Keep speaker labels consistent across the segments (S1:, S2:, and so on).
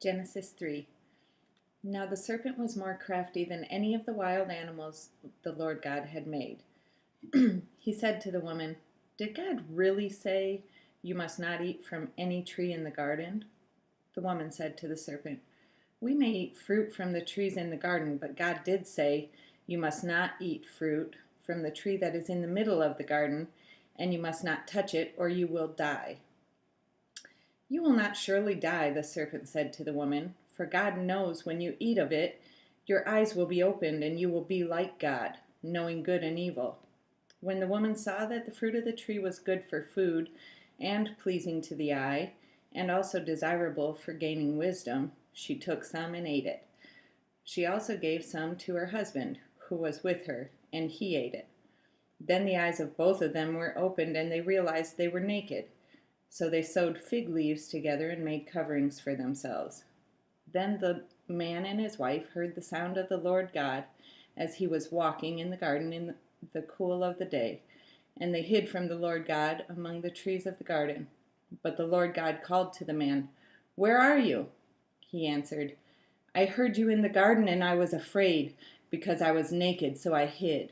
S1: Genesis 3. Now the serpent was more crafty than any of the wild animals the Lord God had made. He said to the woman, "Did God really say you must not eat from any tree in the garden?" The woman said to the serpent, "We may eat fruit from the trees in the garden, but God did say, 'You must not eat fruit from the tree that is in the middle of the garden, and you must not touch it, or you will die.'" "You will not surely die," the serpent said to the woman, "for God knows when you eat of it, your eyes will be opened, and you will be like God, knowing good and evil." When the woman saw that the fruit of the tree was good for food, and pleasing to the eye, and also desirable for gaining wisdom, she took some and ate it. She also gave some to her husband, who was with her, and he ate it. Then the eyes of both of them were opened, and they realized they were naked. So they sewed fig leaves together and made coverings for themselves. Then the man and his wife heard the sound of the Lord God as he was walking in the garden in the cool of the day, and they hid from the Lord God among the trees of the garden. But the Lord God called to the man, "Where are you?" He answered, "I heard you in the garden, and I was afraid, because I was naked, so I hid."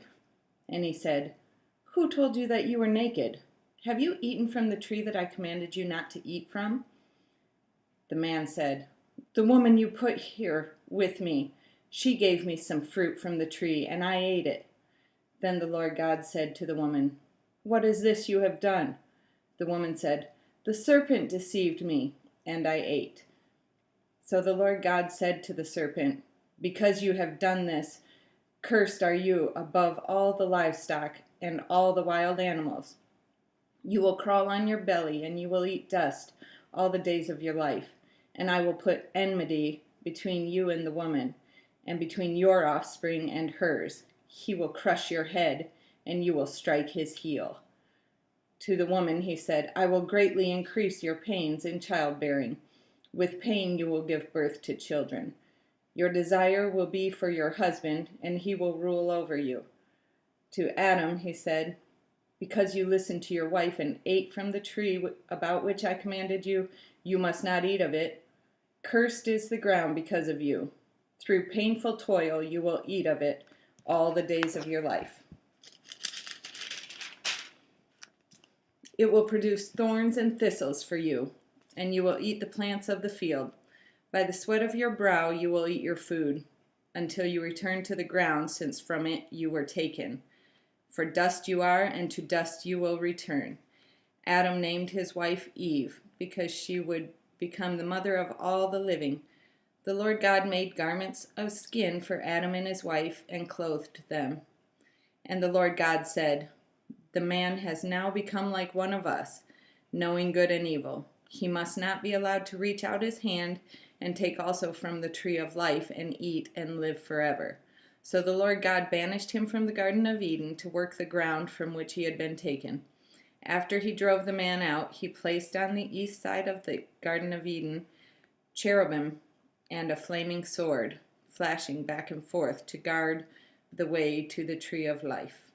S1: And he said, "Who told you that you were naked? Have you eaten from the tree that I commanded you not to eat from?" The man said, "The woman you put here with me, she gave me some fruit from the tree, and I ate it." Then the Lord God said to the woman, "What is this you have done?" The woman said, "The serpent deceived me, and I ate." So the Lord God said to the serpent, "Because you have done this, cursed are you above all the livestock and all the wild animals. You will crawl on your belly, and you will eat dust all the days of your life. And I will put enmity between you and the woman, and between your offspring and hers. He will crush your head, and you will strike his heel." To the woman he said, "I will greatly increase your pains in childbearing. With pain you will give birth to children. Your desire will be for your husband, and he will rule over you." To Adam he said, "Because you listened to your wife and ate from the tree about which I commanded you, you must not eat of it. Cursed is the ground because of you. Through painful toil you will eat of it all the days of your life. It will produce thorns and thistles for you, and you will eat the plants of the field. By the sweat of your brow you will eat your food, until you return to the ground, since from it you were taken. For dust you are, and to dust you will return." Adam named his wife Eve, because she would become the mother of all the living. The Lord God made garments of skin for Adam and his wife, and clothed them. And the Lord God said, "The man has now become like one of us, knowing good and evil. He must not be allowed to reach out his hand and take also from the tree of life and eat and live forever." So the Lord God banished him from the Garden of Eden to work the ground from which he had been taken. After he drove the man out, he placed on the east side of the Garden of Eden cherubim and a flaming sword, flashing back and forth to guard the way to the tree of life.